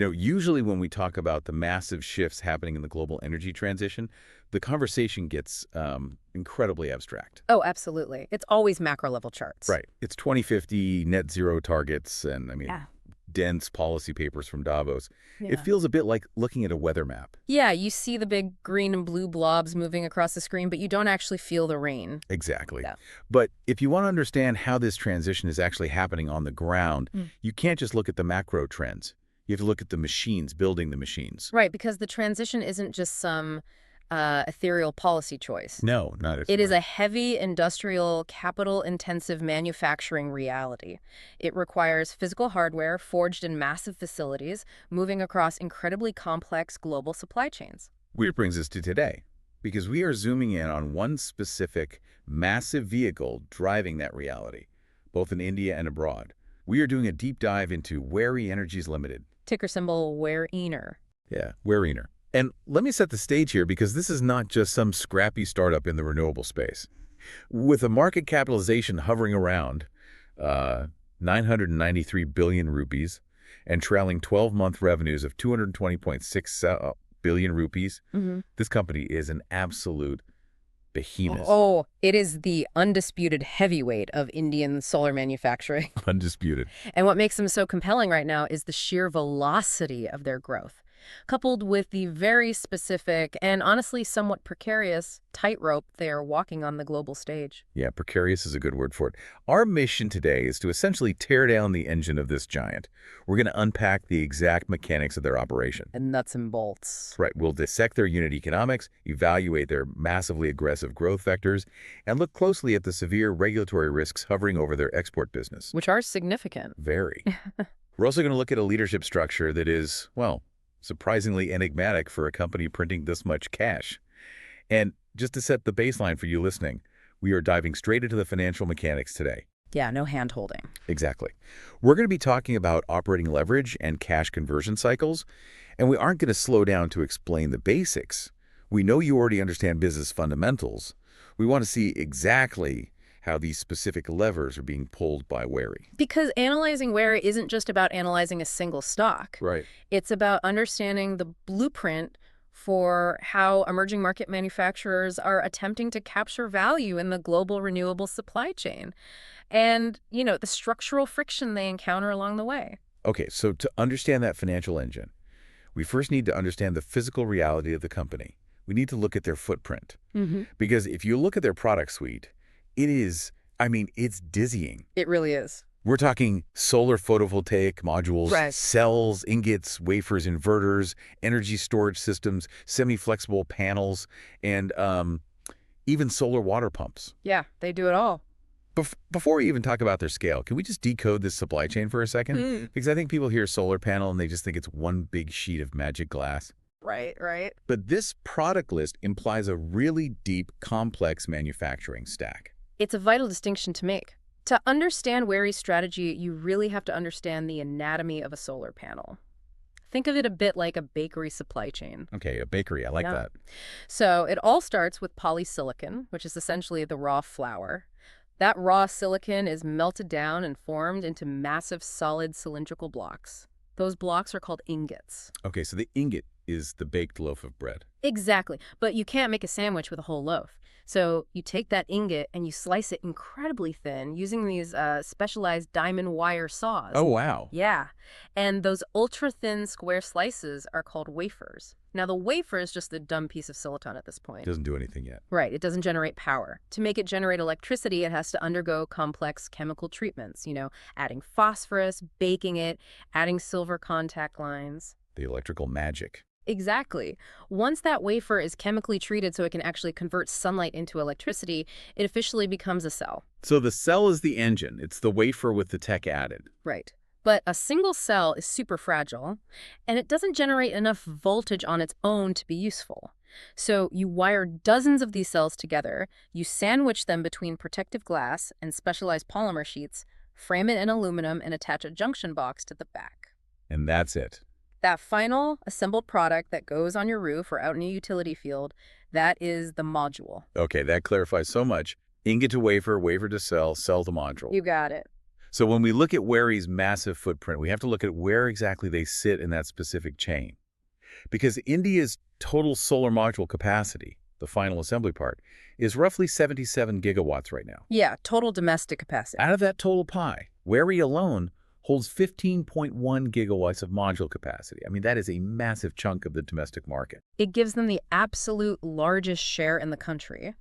Usually when we talk about the massive shifts happening in the global energy transition, the conversation gets incredibly abstract. Oh, absolutely. It's always macro level charts. Right. It's 2050 net zero targets and, Yeah. dense policy papers from Davos. It Yeah. feels a bit like looking at a weather map. Yeah, you see the big green and blue blobs moving across the screen, but you don't actually feel the rain. Exactly. Yeah. But if you want to understand how this transition is actually happening on the ground, you can't just look at the macro trends. You have to look at the machines building the machines. Right, because the transition isn't just some ethereal policy choice. No, not at It is a heavy industrial, capital-intensive manufacturing reality. It requires physical hardware forged in massive facilities, moving across incredibly complex global supply chains. Which brings us to today, because we are zooming in on one specific, massive vehicle driving that reality, both in India and abroad. We are doing a deep dive into Waaree Energies Limited. Ticker symbol WAREENER. Yeah, Waaree. And let me set the stage here, because this is not just some scrappy startup in the renewable space. With a market capitalization hovering around 993 billion rupees and trailing 12-month revenues of 220.6 billion rupees, this company is an absolute behemoth. Oh, it is the undisputed heavyweight of Indian solar manufacturing. Undisputed. And what makes them so compelling right now is the sheer velocity of their growth, coupled with the very specific and honestly somewhat precarious tightrope they are walking on the global stage. Yeah, precarious is a good word for it. Our mission today is to essentially tear down the engine of this giant. We're going to unpack the exact mechanics of their operation. And nuts and bolts. Right, we'll dissect their unit economics, evaluate their massively aggressive growth vectors, and look closely at the severe regulatory risks hovering over their export business. Which are significant. Very. We're also going to look at a leadership structure that is, well, surprisingly enigmatic for a company printing this much cash. And just to set the baseline for you listening, we are diving straight into the financial mechanics today. Yeah, no hand-holding. Exactly. We're going to be talking about operating leverage and cash conversion cycles, and we aren't going to slow down to explain the basics. We know you already understand business fundamentals. We want to see exactly how these specific levers are being pulled by Waaree. Because analyzing Waaree isn't just about analyzing a single stock. Right. It's about understanding the blueprint for how emerging market manufacturers are attempting to capture value in the global renewable supply chain and, the structural friction they encounter along the way. Okay, so to understand that financial engine, we first need to understand the physical reality of the company. We need to look at their footprint. Because if you look at their product suite, it is, it's dizzying. It really is. We're talking solar photovoltaic modules, Right. cells, ingots, wafers, inverters, energy storage systems, semi-flexible panels, and even solar water pumps. Yeah, they do it all. Before we even talk about their scale, can we just decode this supply chain for a second? Because I think people hear solar panel and they just think it's one big sheet of magic glass. Right. But this product list implies a really deep, complex manufacturing stack. It's a vital distinction to make. To understand Waaree's strategy, you really have to understand the anatomy of a solar panel. Think of it a bit like a bakery supply chain. Okay, a bakery, I like Yeah. that. So it all starts with polysilicon, which is essentially the raw flour. That raw silicon is melted down and formed into massive solid cylindrical blocks. Those blocks are called ingots. Okay, so the ingot is the baked loaf of bread. Exactly, but you can't make a sandwich with a whole loaf. So you take that ingot and you slice it incredibly thin using these specialized diamond wire saws. Oh, wow. Yeah, and those ultra-thin square slices are called wafers. Now, the wafer is just a dumb piece of silicon at this point. Doesn't do anything yet. Right, it doesn't generate power. To make it generate electricity, it has to undergo complex chemical treatments, adding phosphorus, baking it, adding silver contact lines. The electrical magic. Exactly. Once that wafer is chemically treated so it can actually convert sunlight into electricity, it officially becomes a cell. So the cell is the engine. It's the wafer with the tech added. Right. But a single cell is super fragile, and it doesn't generate enough voltage on its own to be useful. So you wire dozens of these cells together, you sandwich them between protective glass and specialized polymer sheets, frame it in aluminum, and attach a junction box to the back. And that's it. That final assembled product that goes on your roof or out in a utility field, that is the module. Okay, that clarifies so much. Ingot to wafer, wafer to cell, cell to module. You got it. So when we look at Waaree's massive footprint, we have to look at where exactly they sit in that specific chain. Because India's total solar module capacity, the final assembly part, is roughly 77 gigawatts right now. Yeah, total domestic capacity. Out of that total pie, Waaree alone holds 15.1 gigawatts of module capacity. I mean, that is a massive chunk of the domestic market. It gives them the absolute largest share in the country.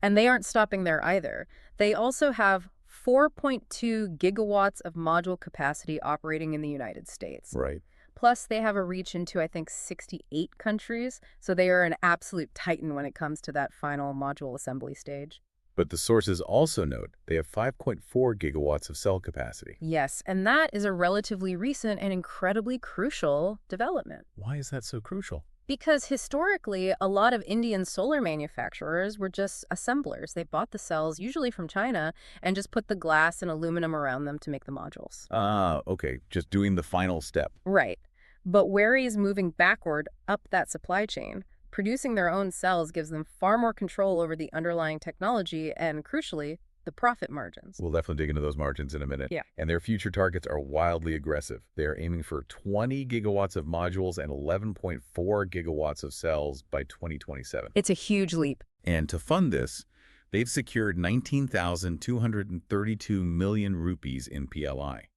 And they aren't stopping there either. They also have 4.2 gigawatts of module capacity operating in the United States. Right. Plus, they have a reach into, I think, 68 countries. So they are an absolute titan when it comes to that final module assembly stage. But the sources also note they have 5.4 gigawatts of cell capacity. Yes, and that is a relatively recent and incredibly crucial development. Why is that so crucial? Because historically, a lot of Indian solar manufacturers were just assemblers. They bought the cells, usually from China, and just put the glass and aluminum around them to make the modules. Ah, okay. Just doing the final step. Right. But Waaree is moving backward up that supply chain. Producing their own cells gives them far more control over the underlying technology and, crucially, the profit margins. We'll definitely dig into those margins in a minute. Yeah. And their future targets are wildly aggressive. They are aiming for 20 gigawatts of modules and 11.4 gigawatts of cells by 2027. It's a huge leap. And to fund this, they've secured 19,232 million rupees in PLI,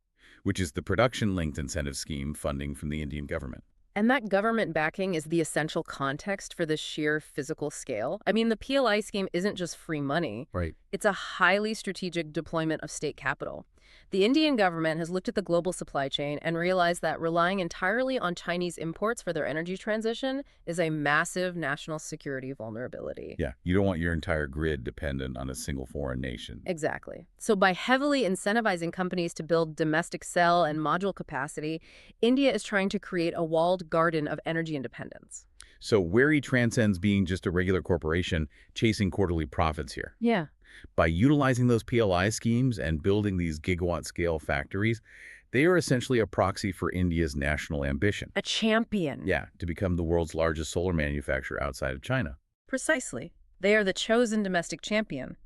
which is the production-linked incentive scheme funding from the Indian government. And that government backing is the essential context for the sheer physical scale. I mean, the PLI scheme isn't just free money. Right. It's a highly strategic deployment of state capital. The Indian government has looked at the global supply chain and realized that relying entirely on Chinese imports for their energy transition is a massive national security vulnerability. Yeah, you don't want your entire grid dependent on a single foreign nation. Exactly. So by heavily incentivizing companies to build domestic cell and module capacity, India is trying to create a walled garden of energy independence. So Waaree transcends being just a regular corporation chasing quarterly profits here. Yeah. By utilizing those PLI schemes and building these gigawatt-scale factories, they are essentially a proxy for India's national ambition. A champion. Yeah, to become the world's largest solar manufacturer outside of China. Precisely. They are the chosen domestic champion.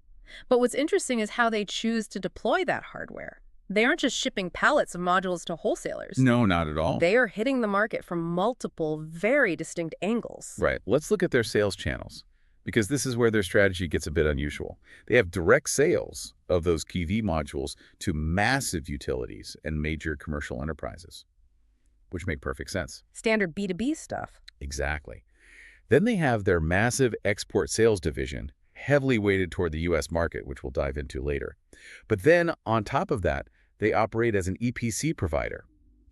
But what's interesting is how they choose to deploy that hardware. They aren't just shipping pallets of modules to wholesalers. No, not at all. They are hitting the market from multiple, very distinct angles. Right. Let's look at their sales channels, because this is where their strategy gets a bit unusual. They have direct sales of those PV modules to massive utilities and major commercial enterprises, which make perfect sense. Standard B2B stuff. Exactly. Then they have their massive export sales division, heavily weighted toward the U.S. market, which we'll dive into later. But then, on top of that, they operate as an EPC provider,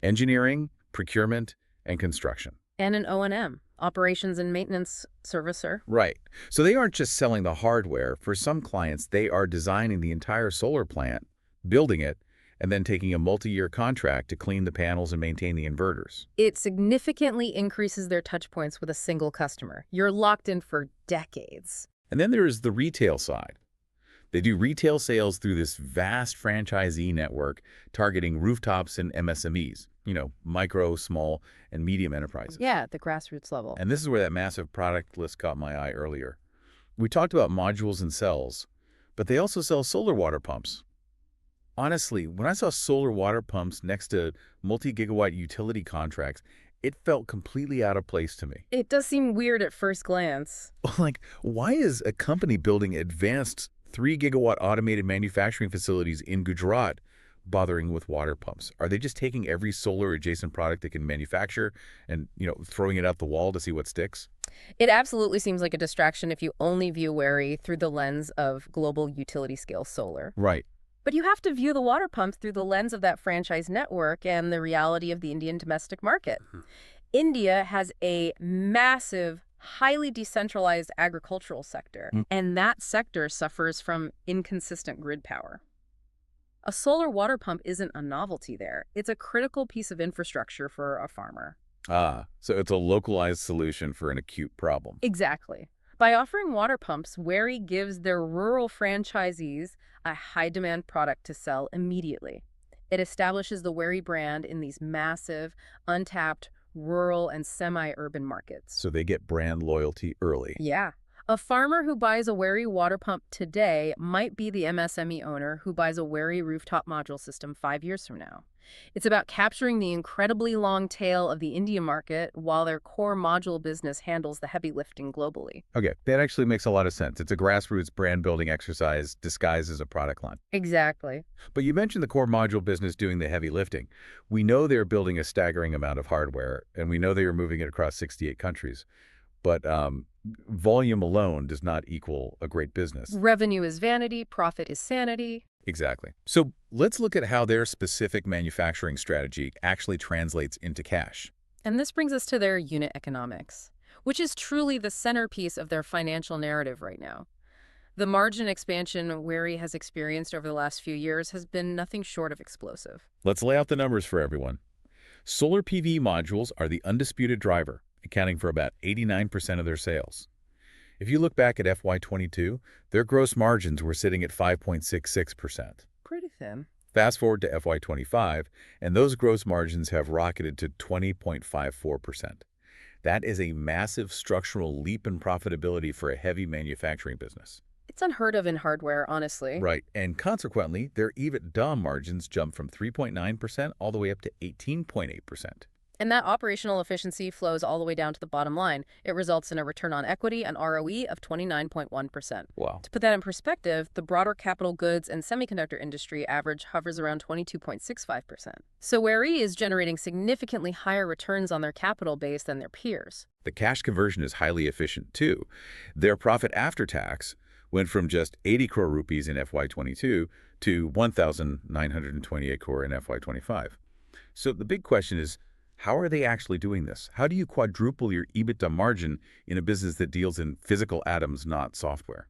engineering, procurement, and construction. And an O&M, operations and maintenance servicer. Right. So they aren't just selling the hardware. For some clients, they are designing the entire solar plant, building it, and then taking a multi-year contract to clean the panels and maintain the inverters. It significantly increases their touch points with a single customer. You're locked in for decades. And then there is the retail side. They do retail sales through this vast franchisee network targeting rooftops and MSMEs, micro, small, and medium enterprises. Yeah, at the grassroots level. And this is where that massive product list caught my eye earlier. We talked about modules and cells, but they also sell solar water pumps. Honestly, when I saw solar water pumps next to multi-gigawatt utility contracts, it felt completely out of place to me. It does seem weird at first glance. Like, why is a company building advanced 3-gigawatt automated manufacturing facilities in Gujarat bothering with water pumps? Are they just taking every solar adjacent product they can manufacture and, throwing it out the wall to see what sticks? It absolutely seems like a distraction if you only view Waaree through the lens of global utility scale solar. Right. But you have to view the water pumps through the lens of that franchise network and the reality of the Indian domestic market. India has a massive, highly decentralized agricultural sector, and that sector suffers from inconsistent grid power. A solar water pump isn't a novelty there. It's a critical piece of infrastructure for a farmer. Ah, so it's a localized solution for an acute problem. Exactly. By offering water pumps, Waaree gives their rural franchisees a high-demand product to sell immediately. It establishes the Waaree brand in these massive, untapped, rural and semi-urban markets. So they get brand loyalty early. Yeah. A farmer who buys a Waaree water pump today might be the MSME owner who buys a Waaree rooftop module system 5 years from now. It's about capturing the incredibly long tail of the India market while their core module business handles the heavy lifting globally. Okay, that actually makes a lot of sense. It's a grassroots brand building exercise disguised as a product line. Exactly. But you mentioned the core module business doing the heavy lifting. We know they're building a staggering amount of hardware, and we know they are moving it across 68 countries. But volume alone does not equal a great business. Revenue is vanity, profit is sanity. Exactly. So let's look at how their specific manufacturing strategy actually translates into cash. And this brings us to their unit economics, which is truly the centerpiece of their financial narrative right now. The margin expansion Waaree has experienced over the last few years has been nothing short of explosive. Let's lay out the numbers for everyone. Solar PV modules are the undisputed driver, accounting for about 89% of their sales. If you look back at FY22, their gross margins were sitting at 5.66%. Pretty thin. Fast forward to FY25, and those gross margins have rocketed to 20.54%. That is a massive structural leap in profitability for a heavy manufacturing business. It's unheard of in hardware, honestly. Right, and consequently, their EBITDA margins jump from 3.9% all the way up to 18.8%. And that operational efficiency flows all the way down to the bottom line. It results in a return on equity, an ROE of 29.1%. Wow. To put that in perspective, the broader capital goods and semiconductor industry average hovers around 22.65%. So Waaree is generating significantly higher returns on their capital base than their peers. The cash conversion is highly efficient, too. Their profit after tax went from just 80 crore rupees in FY22 to 1,928 crore in FY25. So the big question is, how are they actually doing this? How do you quadruple your EBITDA margin in a business that deals in physical atoms, not software?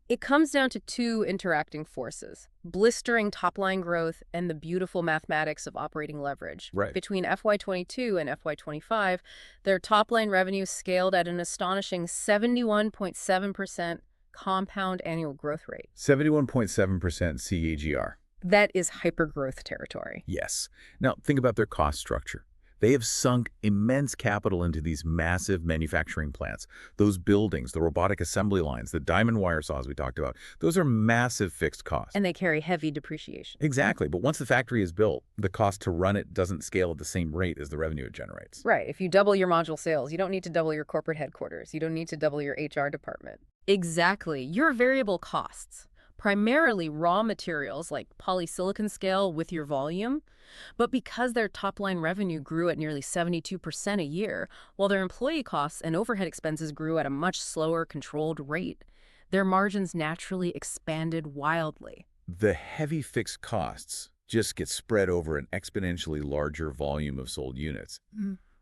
It comes down to two interacting forces, blistering top-line growth and the beautiful mathematics of operating leverage. Right. Between FY22 and FY25, their top-line revenue scaled at an astonishing 71.7% compound annual growth rate. 71.7% CAGR. That is hypergrowth territory. Yes. Now, think about their cost structure. They have sunk immense capital into these massive manufacturing plants. Those buildings, the robotic assembly lines, the diamond wire saws we talked about, those are massive fixed costs. And they carry heavy depreciation. Exactly. But once the factory is built, the cost to run it doesn't scale at the same rate as the revenue it generates. Right. If you double your module sales, you don't need to double your corporate headquarters. You don't need to double your HR department. Exactly. Your variable costs, primarily raw materials like polysilicon scale with your volume, but because their top-line revenue grew at nearly 72% a year, while their employee costs and overhead expenses grew at a much slower, controlled rate, their margins naturally expanded wildly. The heavy fixed costs just get spread over an exponentially larger volume of sold units.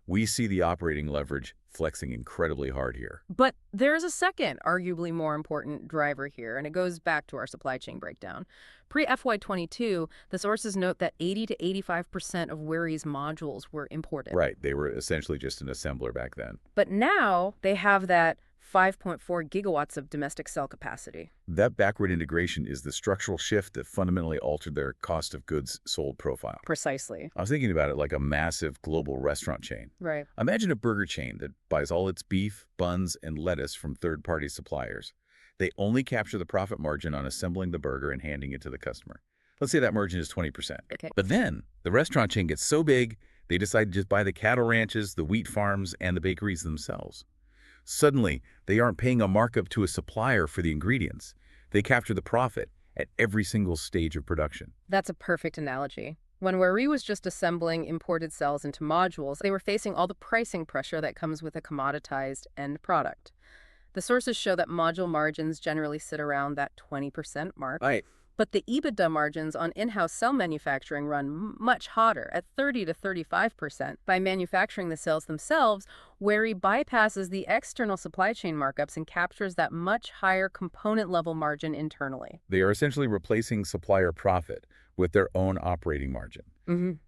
We see the operating leverage flexing incredibly hard here. But there's a second, arguably more important driver here, and it goes back to our supply chain breakdown. Pre-FY22, the sources note that 80 to 85% of Waaree's modules were imported. Right, they were essentially just an assembler back then. But now they have that 5.4 gigawatts of domestic cell capacity. That backward integration is the structural shift that fundamentally altered their cost of goods sold profile. Precisely. I was thinking about it like a massive global restaurant chain. Right. Imagine a burger chain that buys all its beef, buns, and lettuce from third-party suppliers. They only capture the profit margin on assembling the burger and handing it to the customer. Let's say that margin is 20%. Okay. But then the restaurant chain gets so big, they decide to just buy the cattle ranches, the wheat farms, and the bakeries themselves. Suddenly, they aren't paying a markup to a supplier for the ingredients. They capture the profit at every single stage of production. That's a perfect analogy. When Waaree was just assembling imported cells into modules, they were facing all the pricing pressure that comes with a commoditized end product. The sources show that module margins generally sit around that 20% mark. Right. But the EBITDA margins on in-house cell manufacturing run much hotter, at 30 to 35%. By manufacturing the cells themselves, Waaree bypasses the external supply chain markups and captures that much higher component-level margin internally. They are essentially replacing supplier profit with their own operating margin.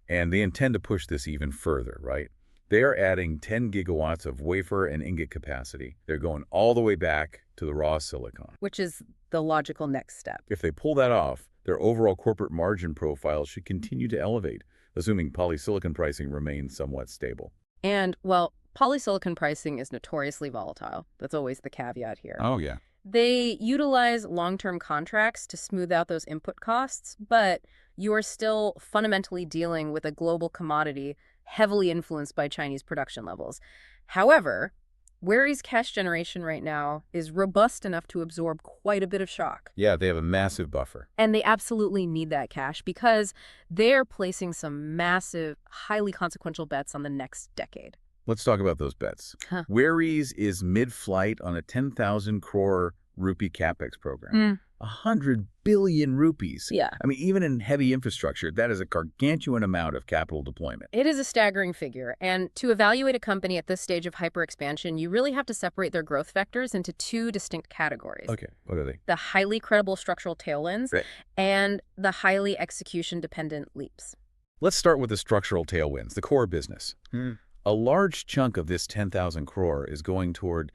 And they intend to push this even further, right? They are adding 10 gigawatts of wafer and ingot capacity. They're going all the way back to the raw silicon. Which is the logical next step. If they pull that off, their overall corporate margin profile should continue to elevate, assuming polysilicon pricing remains somewhat stable. And, well, Polysilicon pricing is notoriously volatile. That's always the caveat here. Oh, yeah. They utilize long-term contracts to smooth out those input costs, but you are still fundamentally dealing with a global commodity heavily influenced by Chinese production levels. However, Waree's cash generation right now is robust enough to absorb quite a bit of shock. Yeah, they have a massive buffer. And they absolutely need that cash because they're placing some massive, highly consequential bets on the next decade. Let's talk about those bets. Huh. Waree's is mid-flight on a 10,000 crore rupee capex program. 100 billion rupees. Yeah. I mean, even in heavy infrastructure, that is a gargantuan amount of capital deployment. It is a staggering figure, and to evaluate a company at this stage of hyper-expansion, you really have to separate their growth vectors into two distinct categories. Okay, what are they? The highly credible structural tailwinds Right. and the highly execution-dependent leaps. Let's start with the structural tailwinds, the core business. A large chunk of this 10,000 crore is going toward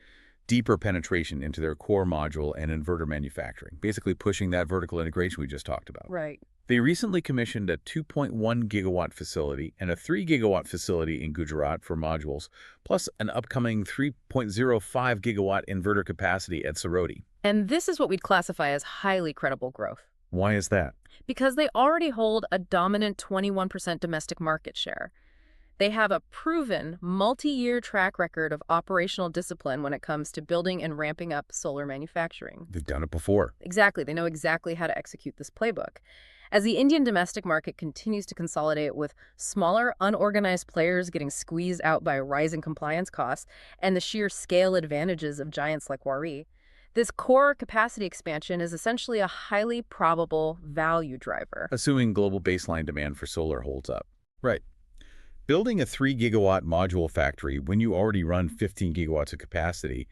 deeper penetration into their core module and inverter manufacturing, basically pushing that vertical integration we just talked about. Right. They recently commissioned a 2.1 gigawatt facility and a 3 gigawatt facility in Gujarat for modules, plus an upcoming 3.05 gigawatt inverter capacity at Sarodi. And this is what we'd classify as highly credible growth, Why is that? because they already hold a dominant 21% domestic market share. They have a proven multi-year track record of operational discipline when it comes to building and ramping up solar manufacturing. They've done it before. Exactly. They know exactly how to execute this playbook. As the Indian domestic market continues to consolidate with smaller, unorganized players getting squeezed out by rising compliance costs and the sheer scale advantages of giants like Waaree, this core capacity expansion is essentially a highly probable value driver. Assuming global baseline demand for solar holds up. Right. Building a 3 gigawatt module factory when you already run 15 gigawatts of capacity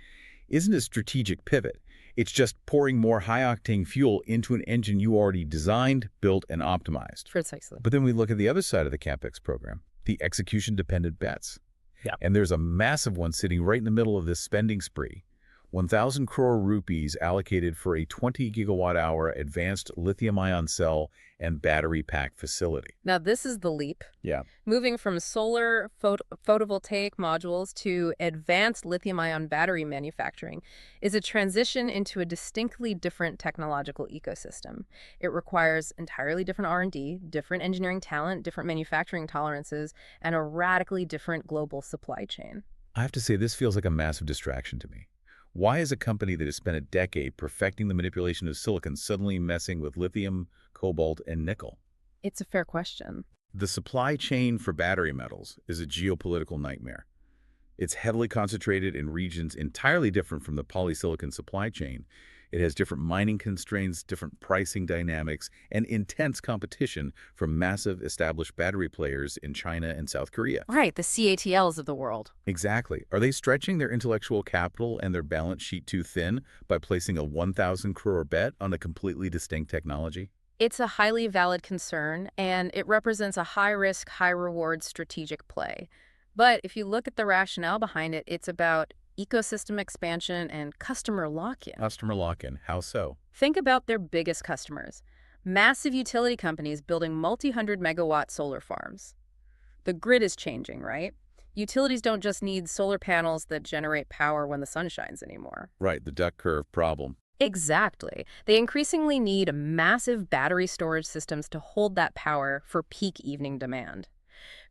isn't a strategic pivot. It's just pouring more high-octane fuel into an engine you already designed, built, and optimized. Precisely. But then we look at the other side of the CapEx program, the execution-dependent bets. Yeah. And there's a massive one sitting right in the middle of this spending spree. 1,000 crore rupees allocated for a 20 gigawatt-hour advanced lithium-ion cell and battery pack facility. Now, this is the leap. Yeah. Moving from solar photovoltaic modules to advanced lithium-ion battery manufacturing is a transition into a distinctly different technological ecosystem. It requires entirely different R&D, different engineering talent, different manufacturing tolerances, and a radically different global supply chain. I have to say, this feels like a massive distraction to me. Why is a company that has spent a decade perfecting the manipulation of silicon suddenly messing with lithium, cobalt, and nickel? It's a fair question. The supply chain for battery metals is a geopolitical nightmare. It's heavily concentrated in regions entirely different from the polysilicon supply chain. It has different mining constraints, different pricing dynamics, and intense competition from massive established battery players in China and South Korea. Right, the CATLs of the world. Exactly. Are they stretching their intellectual capital and their balance sheet too thin by placing a 1,000 crore bet on a completely distinct technology? It's a highly valid concern, and it represents a high-risk, high-reward strategic play. But if you look at the rationale behind it, it's about ecosystem expansion and customer lock-in. Customer lock-in. How so? Think about their biggest customers. Massive utility companies building multi-hundred megawatt solar farms. The grid is changing, right? Utilities don't just need solar panels that generate power when the sun shines anymore. Right, the duck curve problem. Exactly. They increasingly need massive battery storage systems to hold that power for peak evening demand.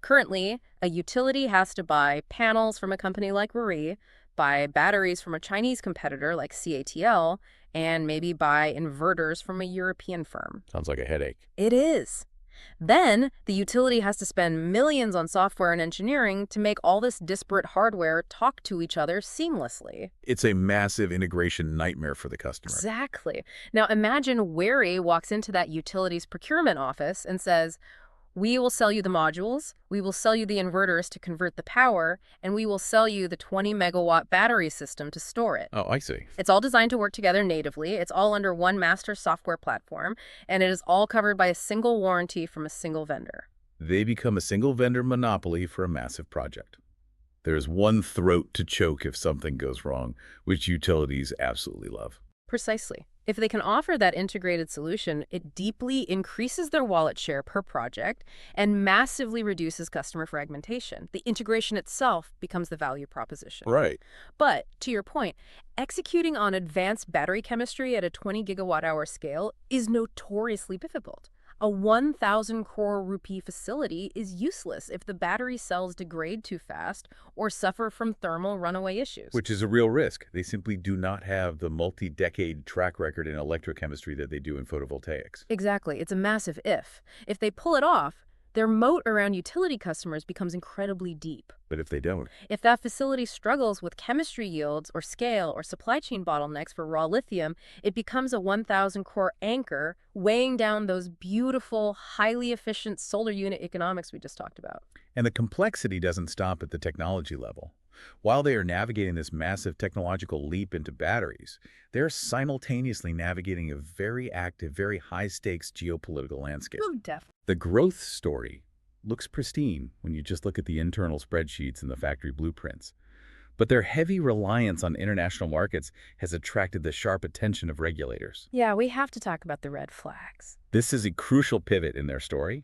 Currently, a utility has to buy panels from a company like Waaree, buy batteries from a Chinese competitor like CATL, and maybe buy inverters from a European firm. Sounds like a headache. It is. Then, the utility has to spend millions on software and engineering to make all this disparate hardware talk to each other seamlessly. It's a massive integration nightmare for the customer. Exactly. Now, imagine Waaree walks into that utility's procurement office and says, "We will sell you the modules, we will sell you the inverters to convert the power, and we will sell you the 20 megawatt battery system to store it." Oh, I see. It's all designed to work together natively, it's all under one master software platform, and it is all covered by a single warranty from a single vendor. They become a single vendor monopoly for a massive project. There's one throat to choke if something goes wrong, which utilities absolutely love. Precisely. If they can offer that integrated solution, it deeply increases their wallet share per project and massively reduces customer fragmentation. The integration itself becomes the value proposition. Right. But, to your point, executing on advanced battery chemistry at a 20 gigawatt hour scale is notoriously difficult. A 1,000 crore rupee facility is useless if the battery cells degrade too fast or suffer from thermal runaway issues. Which is a real risk. They simply do not have the multi-decade track record in electrochemistry that they do in photovoltaics. Exactly. It's a massive if. If they pull it off, their moat around utility customers becomes incredibly deep. But if they don't, If that facility struggles with chemistry yields or scale or supply chain bottlenecks for raw lithium, it becomes a 1,000 crore anchor weighing down those beautiful, highly efficient solar unit economics we just talked about. and the complexity doesn't stop at the technology level. While they are navigating this massive technological leap into batteries, they're simultaneously navigating a very active, very high-stakes geopolitical landscape. Oh, definitely. The growth story looks pristine when you just look at the internal spreadsheets and the factory blueprints. But their heavy reliance on international markets has attracted the sharp attention of regulators. Yeah, we have to talk about the red flags. This is a crucial pivot in their story.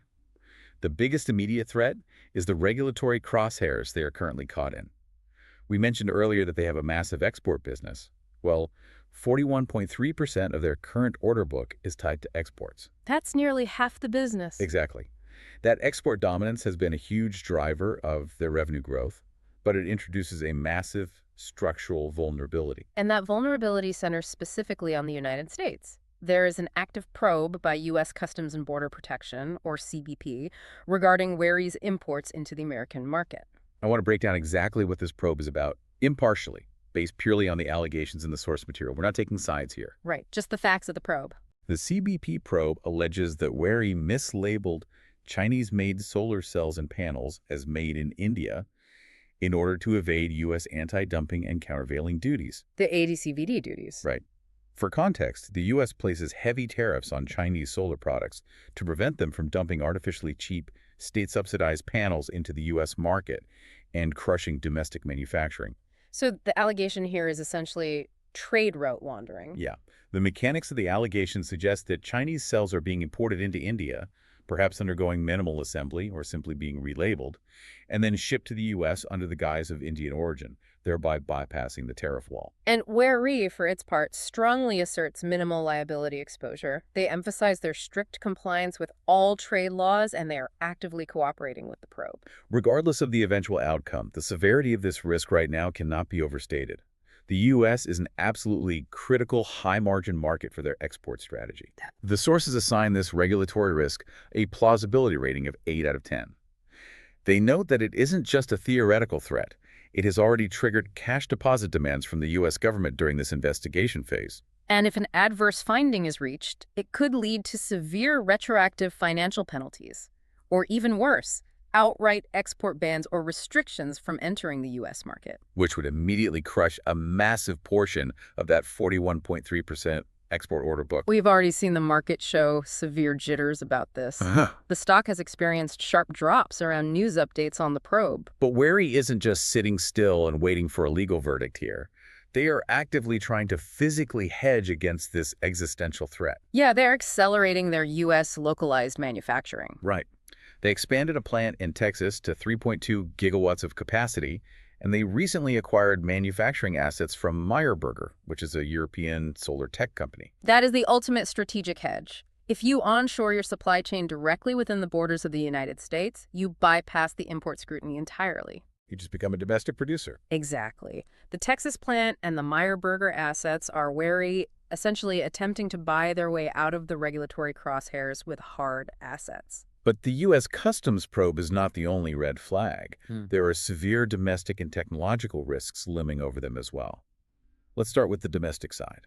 The biggest immediate threat is the regulatory crosshairs they are currently caught in. We mentioned earlier that they have a massive export business. Well, 41.3% of their current order book is tied to exports. That's nearly half the business. Exactly. That export dominance has been a huge driver of their revenue growth, but it introduces a massive structural vulnerability. And that vulnerability centers specifically on the United States. There is an active probe by U.S. Customs and Border Protection, or CBP, regarding Waaree's imports into the American market. I want to break down exactly what this probe is about, impartially, based purely on the allegations in the source material. We're not taking sides here. Right, just the facts of the probe. The CBP probe alleges that Waaree mislabeled Chinese-made solar cells and panels as made in India in order to evade U.S. anti-dumping and countervailing duties. The AD/CVD duties. Right. For context, the U.S. places heavy tariffs on Chinese solar products to prevent them from dumping artificially cheap, state-subsidized panels into the U.S. market and crushing domestic manufacturing. So the allegation here is essentially trade route wandering. Yeah. The mechanics of the allegation suggest that Chinese cells are being imported into India, perhaps undergoing minimal assembly or simply being relabeled, and then shipped to the U.S. under the guise of Indian origin, thereby bypassing the tariff wall. And Waaree, for its part, strongly asserts minimal liability exposure. They emphasize their strict compliance with all trade laws, and they are actively cooperating with the probe. Regardless of the eventual outcome, the severity of this risk right now cannot be overstated. The U.S. is an absolutely critical high-margin market for their export strategy. The sources assign this regulatory risk a plausibility rating of 8 out of 10. They note that it isn't just a theoretical threat. It has already triggered cash deposit demands from the U.S. government during this investigation phase. And if an adverse finding is reached, it could lead to severe retroactive financial penalties. Or even worse, outright export bans or restrictions from entering the U.S. market. Which would immediately crush a massive portion of that 41.3% export order book. We've already seen the market show severe jitters about this. The stock has experienced sharp drops around news updates on the probe. But Waaree isn't just sitting still and waiting for a legal verdict here. They are actively trying to physically hedge against this existential threat. Yeah, they're accelerating their U.S. localized manufacturing. Right. They expanded a plant in Texas to 3.2 gigawatts of capacity, and they recently acquired manufacturing assets from Meyerberger, which is a European solar tech company. That is the ultimate strategic hedge. If you onshore your supply chain directly within the borders of the United States, you bypass the import scrutiny entirely. You just become a domestic producer. Exactly. The Texas plant and the Meyerberger assets are Waaree essentially attempting to buy their way out of the regulatory crosshairs with hard assets. But the U.S. Customs probe is not the only red flag. There are severe domestic and technological risks looming over them as well. Let's start with the domestic side.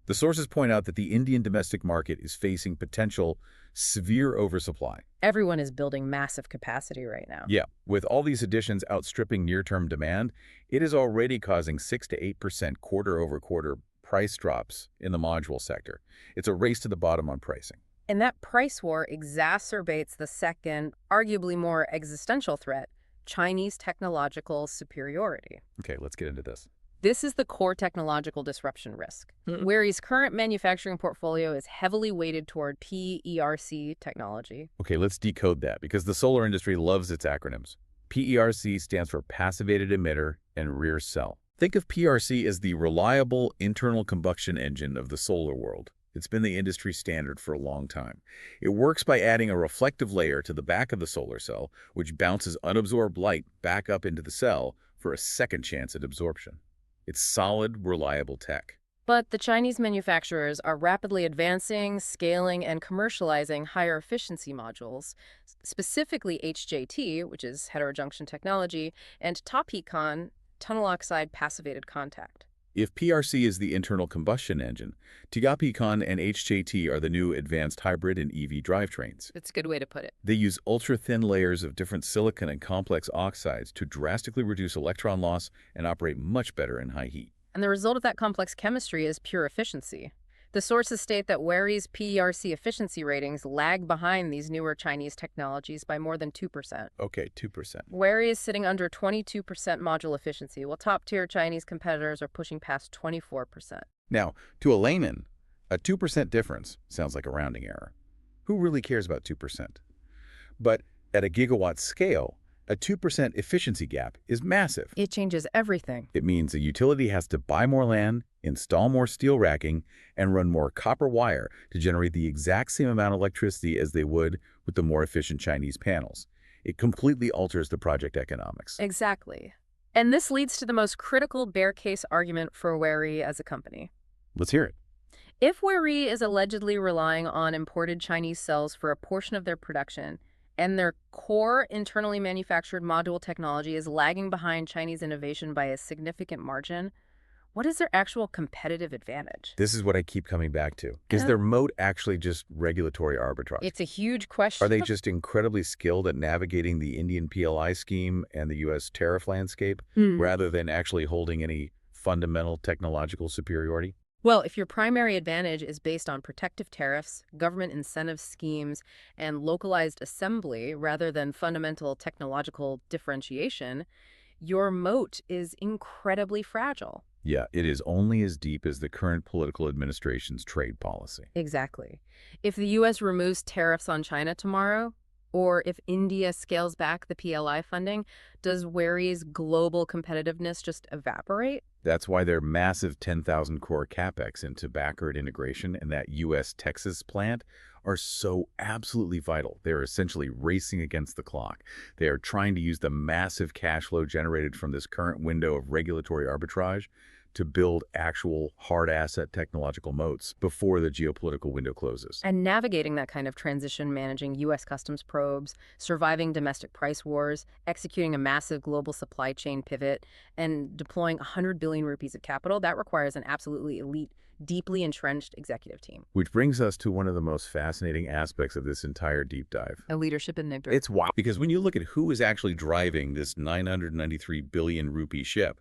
The sources point out that the Indian domestic market is facing potential severe oversupply. Everyone is building massive capacity right now. Yeah, with all these additions outstripping near-term demand, it is already causing 6 to 8% quarter-over-quarter price drops in the module sector. It's a race to the bottom on pricing. And that price war exacerbates the second, arguably more existential threat, Chinese technological superiority. Okay, let's get into this. This is the core technological disruption risk. Waaree's current manufacturing portfolio is heavily weighted toward PERC technology. Okay, let's decode that because the solar industry loves its acronyms. PERC stands for passivated emitter and rear cell. Think of PRC as the reliable internal combustion engine of the solar world. It's been the industry standard for a long time. It works by adding a reflective layer to the back of the solar cell, which bounces unabsorbed light back up into the cell for a second chance at absorption. It's solid, reliable tech. But the Chinese manufacturers are rapidly advancing, scaling, and commercializing higher efficiency modules, specifically HJT, which is heterojunction technology, and TOPCon, tunnel oxide passivated contact. If PRC is the internal combustion engine, TOPCon and HJT are the new advanced hybrid and EV drivetrains. That's a good way to put it. They use ultra-thin layers of different silicon and complex oxides to drastically reduce electron loss and operate much better in high heat. And the result of that complex chemistry is pure efficiency. The sources state that Waaree's PERC efficiency ratings lag behind these newer Chinese technologies by more than 2%. Okay, 2%. Waaree is sitting under 22% module efficiency, while top-tier Chinese competitors are pushing past 24%. Now, to a layman, a 2% difference sounds like a rounding error. Who really cares about 2%? But at a gigawatt scale, a 2% efficiency gap is massive. It changes everything. It means a utility has to buy more land, install more steel racking, and run more copper wire to generate the exact same amount of electricity as they would with the more efficient Chinese panels. It completely alters the project economics. Exactly. And this leads to the most critical bear case argument for Waaree as a company. Let's hear it. If Waaree is allegedly relying on imported Chinese cells for a portion of their production, and their core internally manufactured module technology is lagging behind Chinese innovation by a significant margin, what is their actual competitive advantage? This is what I keep coming back to. Is their moat actually just regulatory arbitrage? It's a huge question. Are they just incredibly skilled at navigating the Indian PLI scheme and the U.S. tariff landscape rather than actually holding any fundamental technological superiority? Well, if your primary advantage is based on protective tariffs, government incentive schemes, and localized assembly rather than fundamental technological differentiation, your moat is incredibly fragile. Yeah, it is only as deep as the current political administration's trade policy. Exactly. If the U.S. removes tariffs on China tomorrow, or if India scales back the PLI funding, does Waaree's global competitiveness just evaporate? That's why their massive 10,000 core capex into backward integration and that U.S. Texas plant are so absolutely vital. They're essentially racing against the clock. They are trying to use the massive cash flow generated from this current window of regulatory arbitrage to build actual hard asset technological moats before the geopolitical window closes. And navigating that kind of transition, managing U.S. customs probes, surviving domestic price wars, executing a massive global supply chain pivot, and deploying 100 billion rupees of capital, that requires an absolutely elite, deeply entrenched executive team. Which brings us to one of the most fascinating aspects of this entire deep dive. A leadership in Nightmare. It's wild because when you look at who is actually driving this 993 billion rupee ship,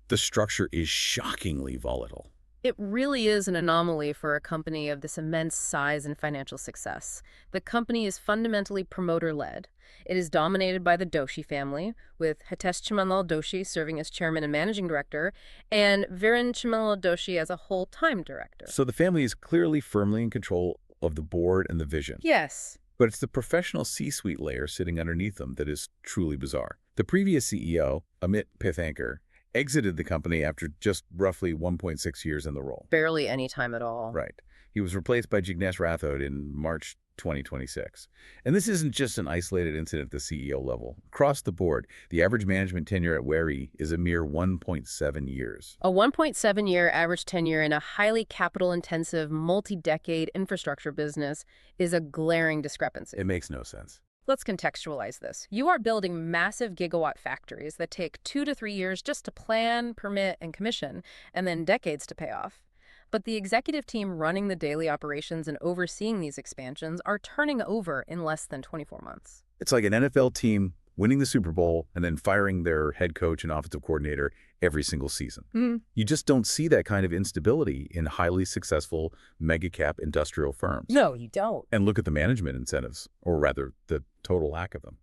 the structure is shockingly volatile. It really is an anomaly for a company of this immense size and financial success. The company is fundamentally promoter-led. It is dominated by the Doshi family, with Hitesh Chimanlal Doshi serving as chairman and managing director, and Viren Chimanlal Doshi as a whole-time director. So the family is clearly firmly in control of the board and the vision. Yes. But it's the professional C-suite layer sitting underneath them that is truly bizarre. The previous CEO, Amit Pithankar, exited the company after just roughly 1.6 years in the role. Barely any time at all. Right. He was replaced by Jignesh Rathod in March 2026. And this isn't just an isolated incident at the CEO level. Across the board, the average management tenure at Waaree is a mere 1.7 years. A 1.7-year average tenure in a highly capital-intensive, multi-decade infrastructure business is a glaring discrepancy. It makes no sense. Let's contextualize this. You are building massive gigawatt factories that take 2 to 3 years just to plan, permit, and commission, and then decades to pay off. But the executive team running the daily operations and overseeing these expansions are turning over in less than 24 months. It's like an NFL team winning the Super Bowl and then firing their head coach and offensive coordinator every single season. You just don't see that kind of instability in highly successful mega-cap industrial firms. No, you don't. And look at the management incentives, or rather, the total lack of them.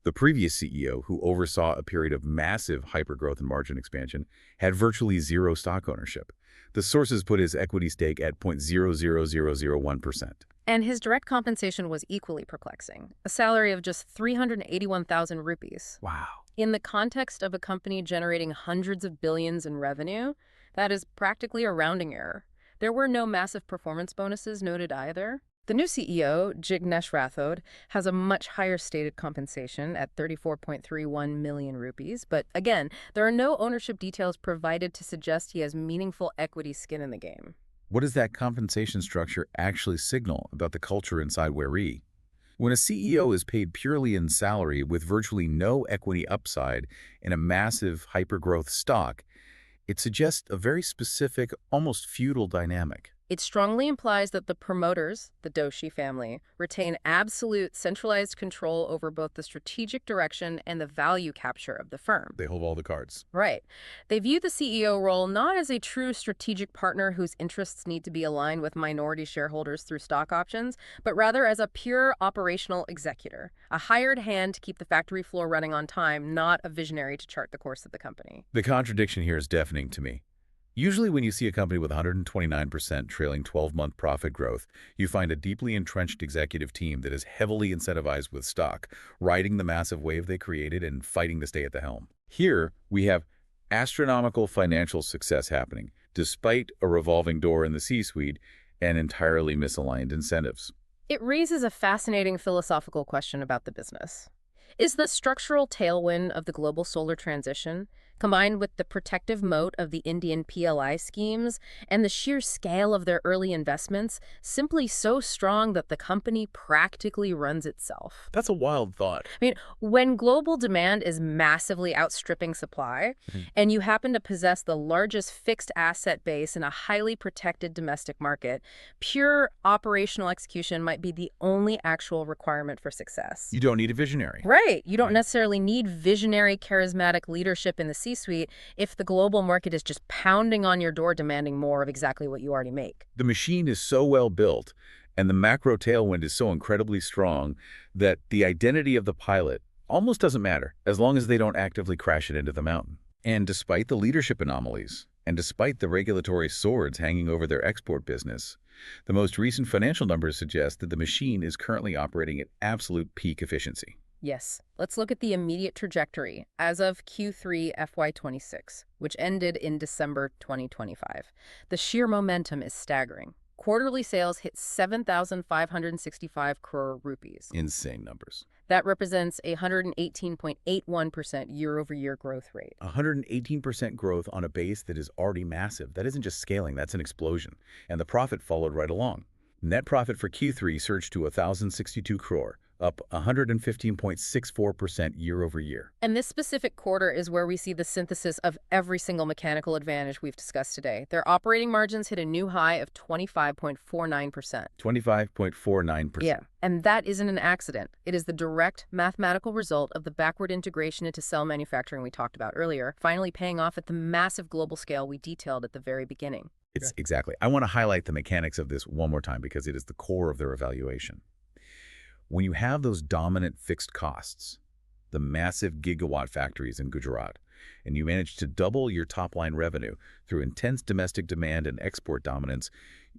The previous CEO, who oversaw a period of massive hypergrowth and margin expansion, had virtually zero stock ownership. The sources put his equity stake at 0.00001%. And his direct compensation was equally perplexing, a salary of just 381,000 rupees. Wow. In the context of a company generating hundreds of billions in revenue, that is practically a rounding error. There were no massive performance bonuses noted either. The new CEO, Jignesh Rathod, has a much higher stated compensation at 34.31 million rupees, but again, there are no ownership details provided to suggest he has meaningful equity skin in the game. What does that compensation structure actually signal about the culture inside Waaree? When a CEO is paid purely in salary with virtually no equity upside in a massive hypergrowth stock, it suggests a very specific, almost feudal dynamic. It strongly implies that the promoters, the Doshi family, retain absolute centralized control over both the strategic direction and the value capture of the firm. They hold all the cards. Right. They view the CEO role not as a true strategic partner whose interests need to be aligned with minority shareholders through stock options, but rather as a pure operational executor, a hired hand to keep the factory floor running on time, not a visionary to chart the course of the company. The contradiction here is deafening to me. Usually when you see a company with 129% trailing 12-month profit growth, you find a deeply entrenched executive team that is heavily incentivized with stock, riding the massive wave they created and fighting to stay at the helm. Here, we have astronomical financial success happening, despite a revolving door in the C-suite and entirely misaligned incentives. It raises a fascinating philosophical question about the business. Is the structural tailwind of the global solar transition, combined with the protective moat of the Indian PLI schemes and the sheer scale of their early investments, simply so strong that the company practically runs itself? That's a wild thought. I mean, when global demand is massively outstripping supply, and you happen to possess the largest fixed asset base in a highly protected domestic market, pure operational execution might be the only actual requirement for success. You don't need a visionary. Right. You don't necessarily need visionary, charismatic leadership in the C-suite if the global market is just pounding on your door demanding more of exactly what you already make. The machine is so well built, and the macro tailwind is so incredibly strong that the identity of the pilot almost doesn't matter as long as they don't actively crash it into the mountain. And despite the leadership anomalies, and despite the regulatory swords hanging over their export business, the most recent financial numbers suggest that the machine is currently operating at absolute peak efficiency. Yes. Let's look at the immediate trajectory as of Q3 FY26, which ended in December 2025. The sheer momentum is staggering. Quarterly sales hit 7,565 crore rupees. Insane numbers. That represents a 118.81% year-over-year growth rate. 118% growth on a base that is already massive. That isn't just scaling, that's an explosion. And the profit followed right along. Net profit for Q3 surged to 1,062 crore, up 115.64% year-over-year. And this specific quarter is where we see the synthesis of every single mechanical advantage we've discussed today. Their operating margins hit a new high of 25.49%. 25.49%. Yeah, and that isn't an accident. It is the direct mathematical result of the backward integration into cell manufacturing we talked about earlier, finally paying off at the massive global scale we detailed at the very beginning. Exactly. I want to highlight the mechanics of this one more time because it is the core of their evaluation. When you have those dominant fixed costs, the massive gigawatt factories in Gujarat, and you manage to double your top-line revenue through intense domestic demand and export dominance,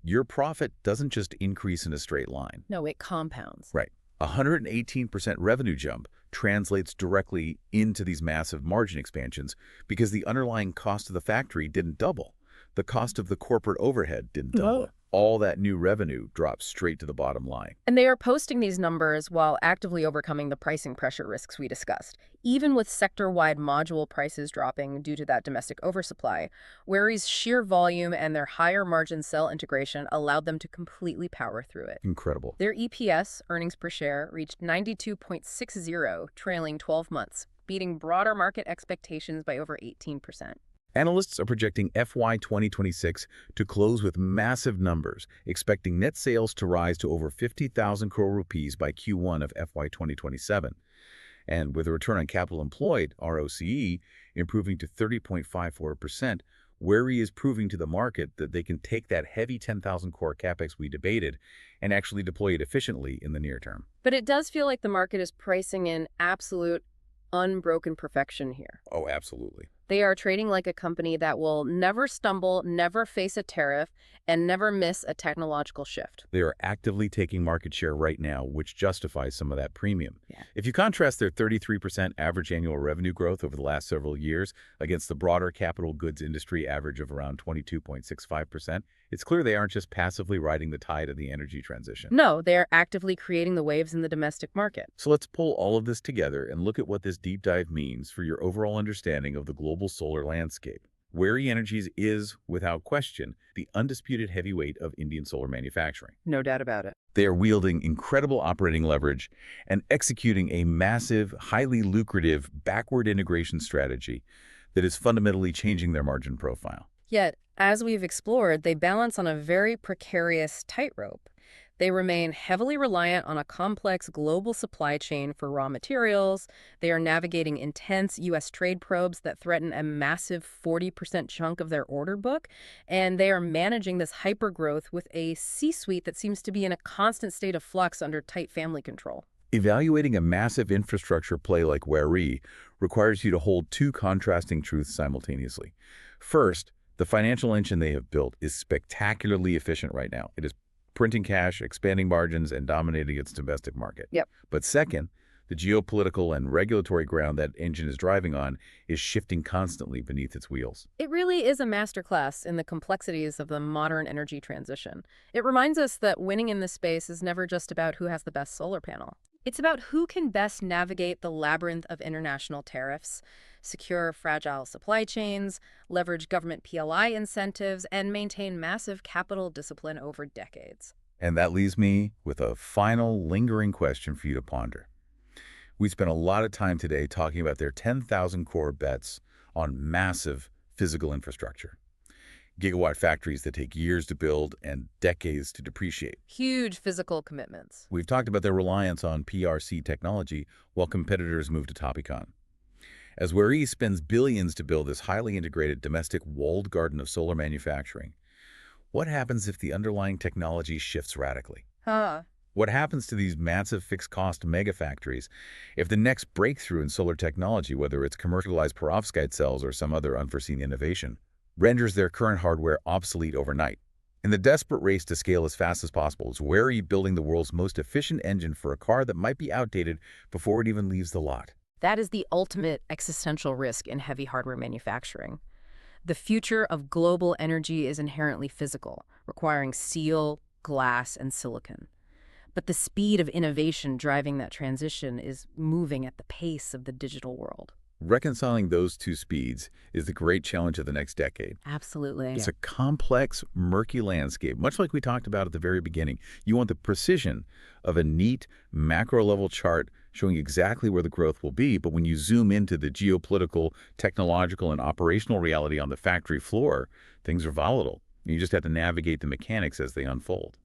your profit doesn't just increase in a straight line. No, it compounds. Right. 118% revenue jump translates directly into these massive margin expansions because the underlying cost of the factory didn't double. The cost of the corporate overhead didn't double. All that new revenue drops straight to the bottom line. And they are posting these numbers while actively overcoming the pricing pressure risks we discussed. Even with sector-wide module prices dropping due to that domestic oversupply, Waaree's sheer volume and their higher margin cell integration allowed them to completely power through it. Incredible. Their EPS, earnings per share, reached 92.60 trailing 12 months, beating broader market expectations by over 18%. Analysts are projecting FY 2026 to close with massive numbers, expecting net sales to rise to over 50,000 crore rupees by Q1 of FY 2027. And with a return on capital employed, ROCE, improving to 30.54%, Waaree is proving to the market that they can take that heavy 10,000 core capex we debated and actually deploy it efficiently in the near term. But it does feel like the market is pricing in absolute unbroken perfection here. Oh, absolutely. They are trading like a company that will never stumble, never face a tariff, and never miss a technological shift. They are actively taking market share right now, which justifies some of that premium. Yeah. If you contrast their 33% average annual revenue growth over the last several years against the broader capital goods industry average of around 22.65%, it's clear they aren't just passively riding the tide of the energy transition. No, they are actively creating the waves in the domestic market. So let's pull all of this together and look at what this deep dive means for your overall understanding of the global solar landscape. Waaree Energies is, without question, the undisputed heavyweight of Indian solar manufacturing. No doubt about it. They are wielding incredible operating leverage and executing a massive, highly lucrative backward integration strategy that is fundamentally changing their margin profile. Yet, as we've explored, they balance on a very precarious tightrope. They remain heavily reliant on a complex global supply chain for raw materials. They are navigating intense U.S. trade probes that threaten a massive 40% chunk of their order book. And they are managing this hypergrowth with a C-suite that seems to be in a constant state of flux under tight family control. Evaluating a massive infrastructure play like Waaree requires you to hold two contrasting truths simultaneously. First, the financial engine they have built is spectacularly efficient right now. It is printing cash, expanding margins, and dominating its domestic market. Yep. But second, the geopolitical and regulatory ground that engine is driving on is shifting constantly beneath its wheels. It really is a masterclass in the complexities of the modern energy transition. It reminds us that winning in this space is never just about who has the best solar panel. It's about who can best navigate the labyrinth of international tariffs, secure fragile supply chains, leverage government PLI incentives, and maintain massive capital discipline over decades. And that leaves me with a final lingering question for you to ponder. We spent a lot of time today talking about their 10,000 core bets on massive physical infrastructure. Gigawatt factories that take years to build and decades to depreciate. Huge physical commitments. We've talked about their reliance on PRC technology while competitors move to Topicon. As Waaree spends billions to build this highly integrated domestic walled garden of solar manufacturing, what happens if the underlying technology shifts radically? What happens to these massive fixed-cost megafactories if the next breakthrough in solar technology, whether it's commercialized perovskite cells or some other unforeseen innovation, renders their current hardware obsolete overnight? In the desperate race to scale as fast as possible, is Waaree building the world's most efficient engine for a car that might be outdated before it even leaves the lot? That is the ultimate existential risk in heavy hardware manufacturing. The future of global energy is inherently physical, requiring steel, glass, and silicon. But the speed of innovation driving that transition is moving at the pace of the digital world. Reconciling those two speeds is the great challenge of the next decade. Absolutely. It's a complex, murky landscape, much like we talked about at the very beginning. You want the precision of a neat, macro-level chart showing exactly where the growth will be, but when you zoom into the geopolitical, technological, and operational reality on the factory floor, things are volatile. You just have to navigate the mechanics as they unfold.